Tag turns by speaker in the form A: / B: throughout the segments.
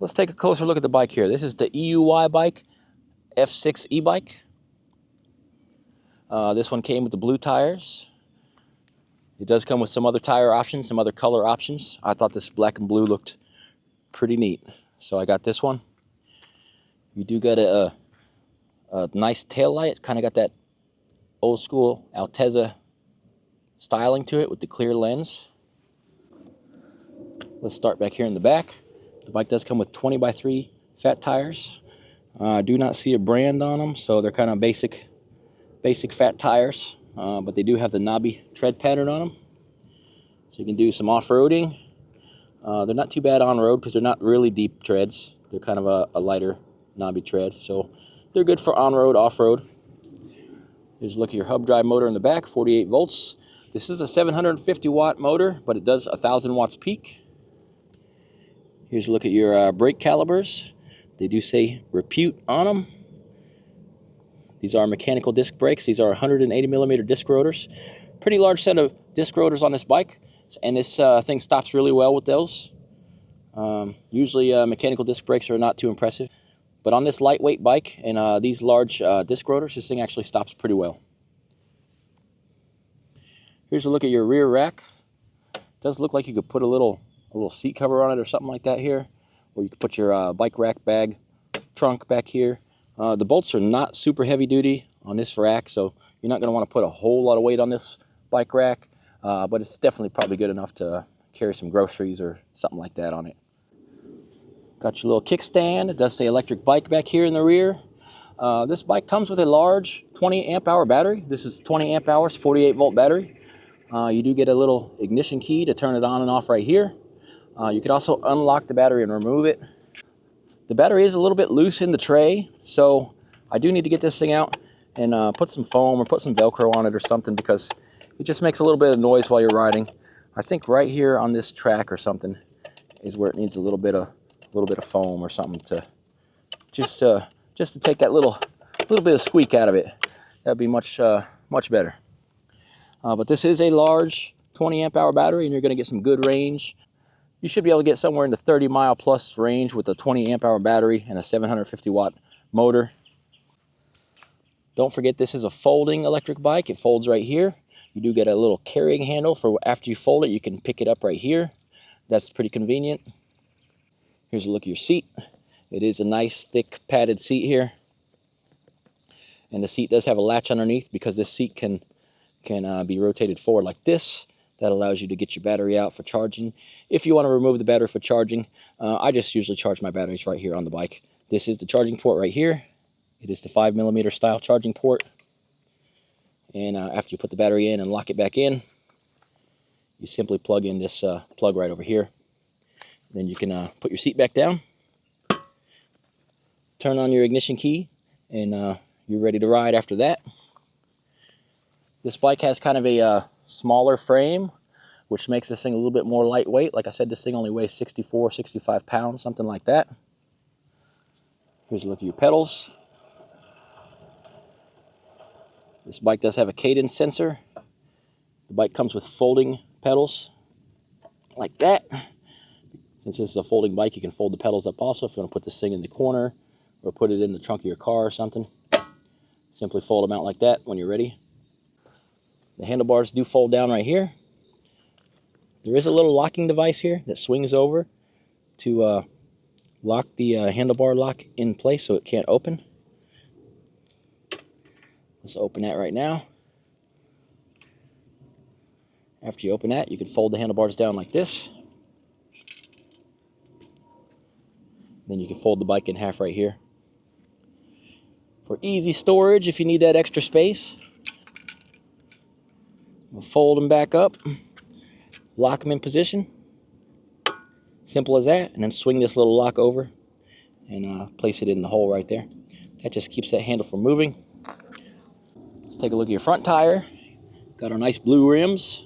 A: Let's take a closer look at the bike here. This is the Euy bike, F6 e-bike. This one came with the blue tires. It does come with some other tire options, some other color options. I thought this black and blue looked pretty neat, so I got this one. You do get a nice tail light. Kind of got that old school Altezza styling to it with the clear lens. Let's start back here in the back. The bike does come with 20x3 fat tires. I do not see a brand on them, so they're kind of basic fat tires, but they do have the knobby tread pattern on them, so you can do some off-roading. They're not too bad on road because they're not really deep treads. They're kind of a lighter knobby tread, so they're good for on-road, off-road. Here's a look at your hub drive motor in the back, 48 volts. This is a 750 watt motor, but it does 1,000 watts peak. Here's a look at your brake calipers. They do say Repute on them. These are mechanical disc brakes. These are 180 millimeter disc rotors. Pretty large set of disc rotors on this bike, and this thing stops really well with those. Usually mechanical disc brakes are not too impressive, but on this lightweight bike and these large disc rotors, this thing actually stops pretty well. Here's a look at your rear rack. It does look like you could put a little seat cover on it or something like that here, or you could put your bike rack bag trunk back here. The bolts are not super heavy duty on this rack, so you're not going to want to put a whole lot of weight on this bike rack, but it's definitely probably good enough to carry some groceries or something like that on it. Got your little kickstand. It does say electric bike back here in the rear. This bike comes with a large 20 amp hour battery. This is 20 amp hours, 48 volt battery. You do get a little ignition key to turn it on and off right here. You can also unlock the battery and remove it. The battery is a little bit loose in the tray, so I do need to get this thing out and put some foam or put some Velcro on it or something, because it just makes a little bit of noise while you're riding. I think right here on this track or something is where it needs a little bit of foam or something to just to take that little bit of squeak out of it. That'd be much better. But this is a large 20 amp hour battery, and you're going to get some good range. You should be able to get somewhere in the 30 mile plus range with a 20 amp hour battery and a 750 watt motor. Don't forget, this is a folding electric bike. It folds right here. You do get a little carrying handle for after you fold it. You can pick it up right here. That's pretty convenient. Here's a look at your seat. It is a nice thick padded seat here, and the seat does have a latch underneath because this seat can be rotated forward like this. That allows you to get your battery out for charging. If you want to remove the battery for charging, I just usually charge my batteries right here on the bike. This is the charging port right here. It is the 5mm style charging port. And after you put the battery in and lock it back in, you simply plug in this plug right over here. Then you can put your seat back down, turn on your ignition key, and you're ready to ride after that. This bike has kind of a smaller frame, which makes this thing a little bit more lightweight. Like I said, this thing only weighs 64, 65 pounds, something like that. Here's a look at your pedals. This bike does have a cadence sensor. The bike comes with folding pedals like that. Since this is a folding bike, you can fold the pedals up also if you want to put this thing in the corner or put it in the trunk of your car or something. Simply fold them out like that when you're ready. The handlebars do fold down right here. There is a little locking device here that swings over to lock the handlebar lock in place so it can't open. Let's open that right now. After you open that, you can fold the handlebars down like this. Then you can fold the bike in half right here. For easy storage, if you need that extra space, we'll fold them back up, lock them in position. Simple as that. And then swing this little lock over and place it in the hole right there. That just keeps that handle from moving. Let's take a look at your front tire. Got our nice blue rims.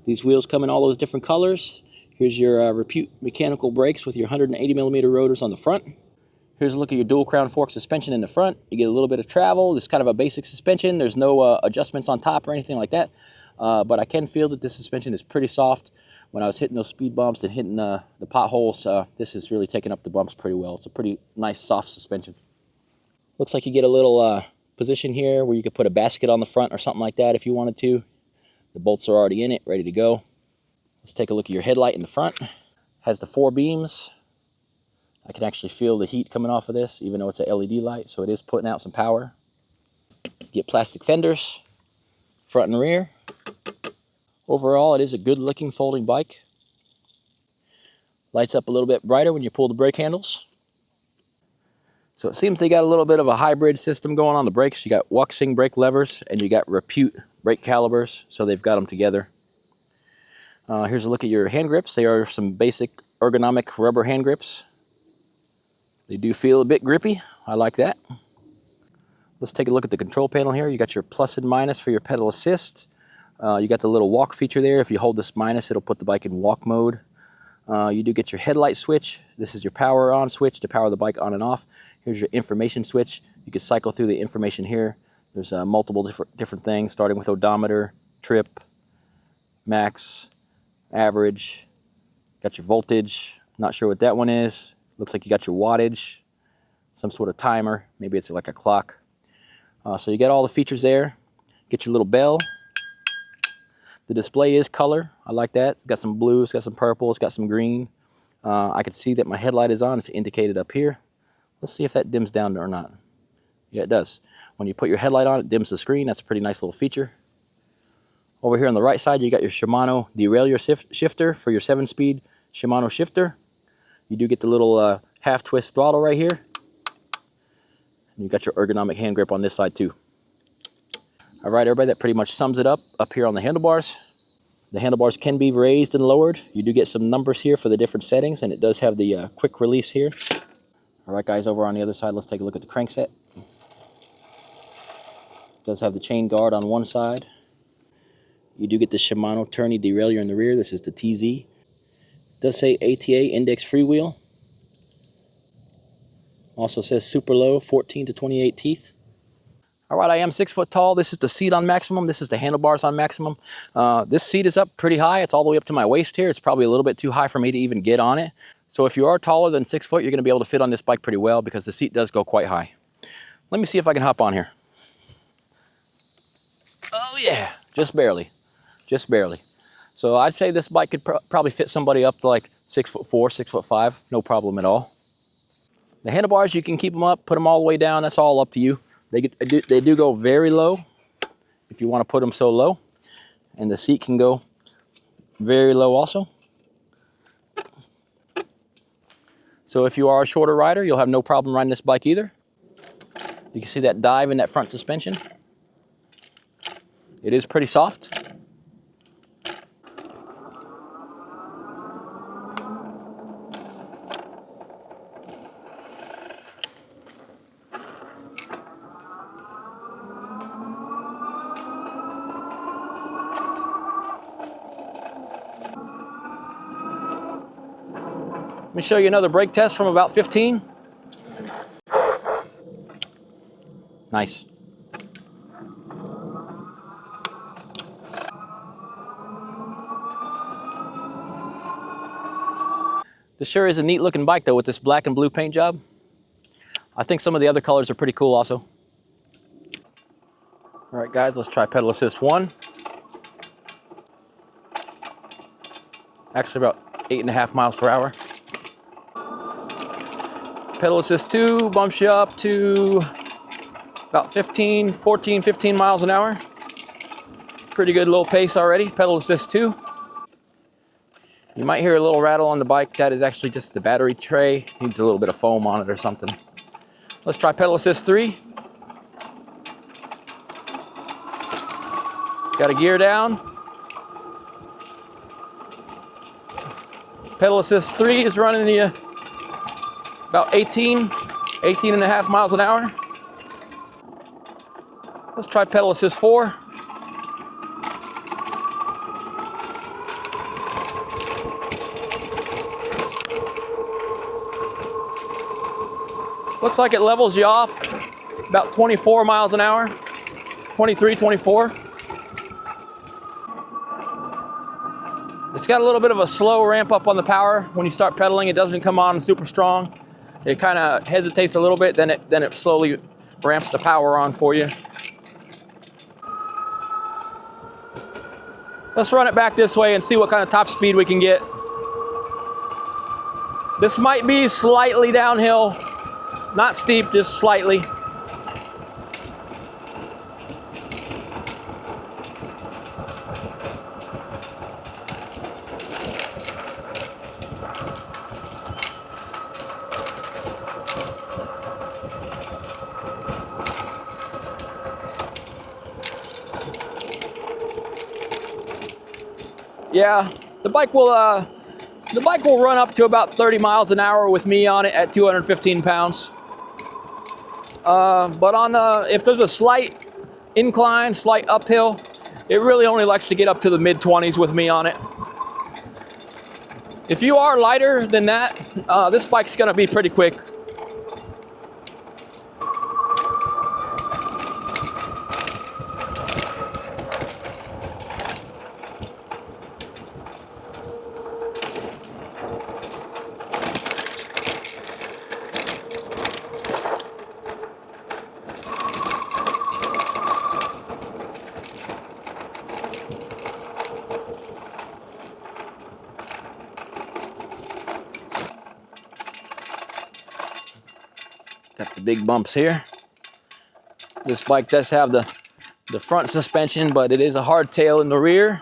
A: These wheels come in all those different colors. Here's your Repute mechanical brakes with your 180mm rotors on the front. Here's a look at your dual crown fork suspension in the front. You get a little bit of travel. This is kind of a basic suspension. There's no adjustments on top or anything like that. but I can feel that this suspension is pretty soft. When I was hitting those speed bumps and hitting the potholes, this is really taking up the bumps pretty well. It's a pretty nice soft suspension. Looks like you get a little position here where you could put a basket on the front or something like that if you wanted to. The bolts are already in it, ready to go. Let's take a look at your headlight in the front. Has the 4 beams. I can actually feel the heat coming off of this, even though it's a LED light, so it is putting out some power. You get plastic fenders, front and rear. Overall, it is a good looking folding bike. Lights up a little bit brighter when you pull the brake handles. So it seems they got a little bit of a hybrid system going on the brakes. You got Wuxing brake levers and you got Repute brake calipers, so they've got them together. Here's a look at your hand grips. They are some basic ergonomic rubber hand grips. They do feel a bit grippy. I like that. Let's take a look at the control panel here. You got your plus and minus for your pedal assist. You got the little walk feature there. If you hold this minus, it'll put the bike in walk mode. You do get your headlight switch. This is your power on switch to power the bike on and off. Here's your information switch. You can cycle through the information here. There's multiple different things, starting with odometer, trip, max, average. Got your voltage. Not sure what that one is. Looks like you got your wattage, some sort of timer. Maybe it's like a clock. So you got all the features there. Get your little bell. The display is color. I like that. It's got some blue, it's got some purple, it's got some green. I can see that my headlight is on. It's indicated up here. Let's see if that dims down or not. Yeah, it does. When you put your headlight on, it dims the screen. That's a pretty nice little feature. Over here on the right side, you got your Shimano derailleur shifter for your 7-speed Shimano shifter. You do get the little half twist throttle right here. And you got your ergonomic hand grip on this side too. All right, everybody, that pretty much sums it up here on the handlebars. The handlebars can be raised and lowered. You do get some numbers here for the different settings, and it does have the quick release here. All right, guys, over on the other side, let's take a look at the crankset. It does have the chain guard on one side. You do get the Shimano tourney derailleur in the rear. This is the TZ. It does say ATA index freewheel. Also says super low, 14 to 28 teeth. All right, I am 6 foot tall. This is the seat on maximum. This is the handlebars on maximum. This seat is up pretty high. It's all the way up to my waist here. It's probably a little bit too high for me to even get on it. So if you are taller than 6 foot, you're gonna be able to fit on this bike pretty well because the seat does go quite high. Let me see if I can hop on here. Oh yeah, just barely, just barely. So I'd say this bike could probably fit somebody up to like 6'4", 6'5", no problem at all. The handlebars, you can keep them up, put them all the way down. That's all up to you. They do go very low if you want to put them so low. And the seat can go very low also. So if you are a shorter rider, you'll have no problem riding this bike either. You can see that dive in that front suspension. It is pretty soft. Let me show you another brake test from about 15. Nice. This sure is a neat looking bike though with this black and blue paint job. I think some of the other colors are pretty cool also. All right guys, let's try pedal assist 1. Actually about 8.5 miles per hour. Pedal assist 2 bumps you up to about 14, 15 miles an hour. Pretty good little pace already, pedal assist 2. You might hear a little rattle on the bike. That is actually just the battery tray. Needs a little bit of foam on it or something. Let's try pedal assist 3. Got a gear down. Pedal assist 3 is running you about 18.5 miles an hour. Let's try pedal assist 4. Looks like it levels you off about 24 miles an hour, 23, 24. It's got a little bit of a slow ramp up on the power. When you start pedaling, it doesn't come on super strong. It kind of hesitates a little bit, then it slowly ramps the power on for you. Let's run it back this way and see what kind of top speed we can get. This might be slightly downhill, not steep, just slightly. Yeah, the bike will run up to about 30 miles an hour with me on it at 215 pounds. But on if there's a slight incline, slight uphill, it really only likes to get up to the mid-20s with me on it. If you are lighter than that, this bike's gonna be pretty quick. Got the big bumps here. This bike does have the front suspension, but it is a hardtail in the rear.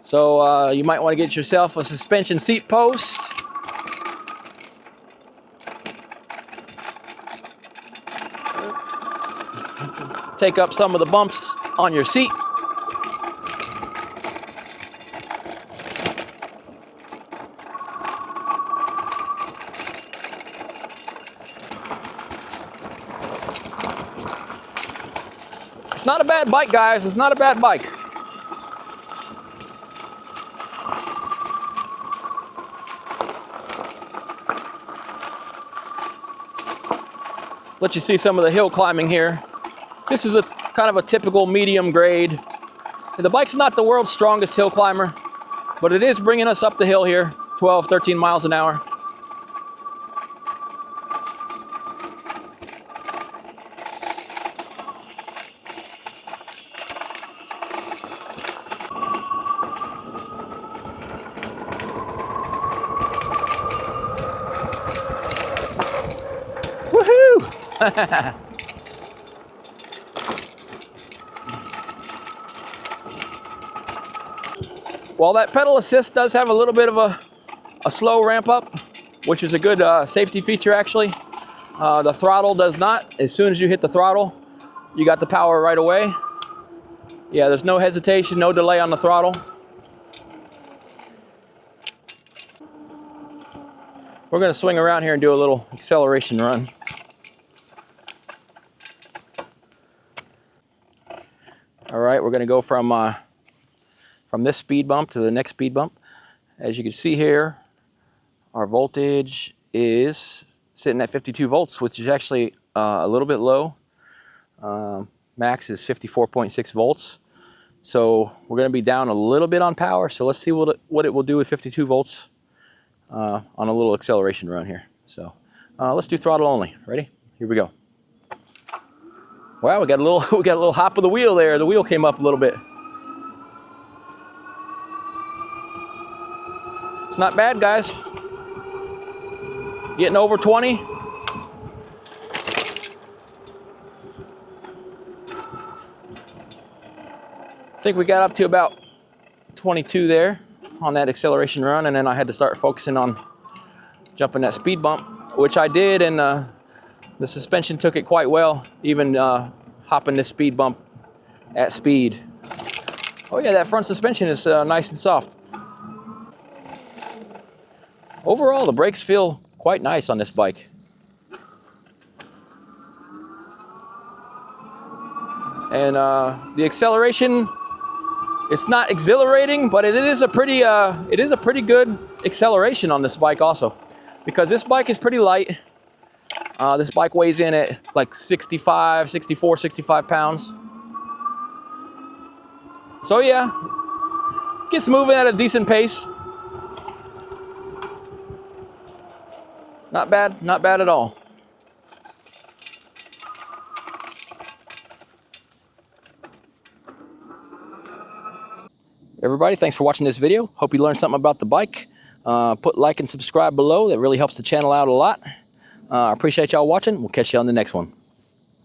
A: So you might want to get yourself a suspension seat post. Take up some of the bumps on your seat. It's not a bad bike, guys. It's not a bad bike. Let you see some of the hill climbing here. This is a kind of a typical medium grade. The bike's not the world's strongest hill climber, but it is bringing us up the hill here, 12, 13 miles an hour. Woohoo! While that pedal assist does have a little bit of a slow ramp up, which is a good safety feature actually, the throttle does not. As soon as you hit the throttle, you got the power right away. Yeah, there's no hesitation, no delay on the throttle. We're gonna swing around here and do a little acceleration run. All right, we're gonna go from this speed bump to the next speed bump. As you can see here, our voltage is sitting at 52 volts, which is actually a little bit low. Max is 54.6 volts. So we're gonna be down a little bit on power. So let's see what it will do with 52 volts on a little acceleration run here. So let's do throttle only. Ready? Here we go. Wow, we got a little hop of the wheel there. The wheel came up a little bit. It's not bad, guys. Getting over 20. I think we got up to about 22 there on that acceleration run, and then I had to start focusing on jumping that speed bump, which I did, and the suspension took it quite well, even hopping this speed bump at speed. Oh yeah, that front suspension is nice and soft. Overall, the brakes feel quite nice on this bike. And the acceleration, it's not exhilarating, but it is a pretty good acceleration on this bike also, because this bike is pretty light. This bike weighs in at like 65 pounds. So yeah, Gets moving at a decent pace. Not bad, not bad at all. Everybody, thanks for watching this video. Hope you learned something about the bike. Put like and subscribe below. That really helps the channel out a lot. I appreciate y'all watching. We'll catch you on the next one.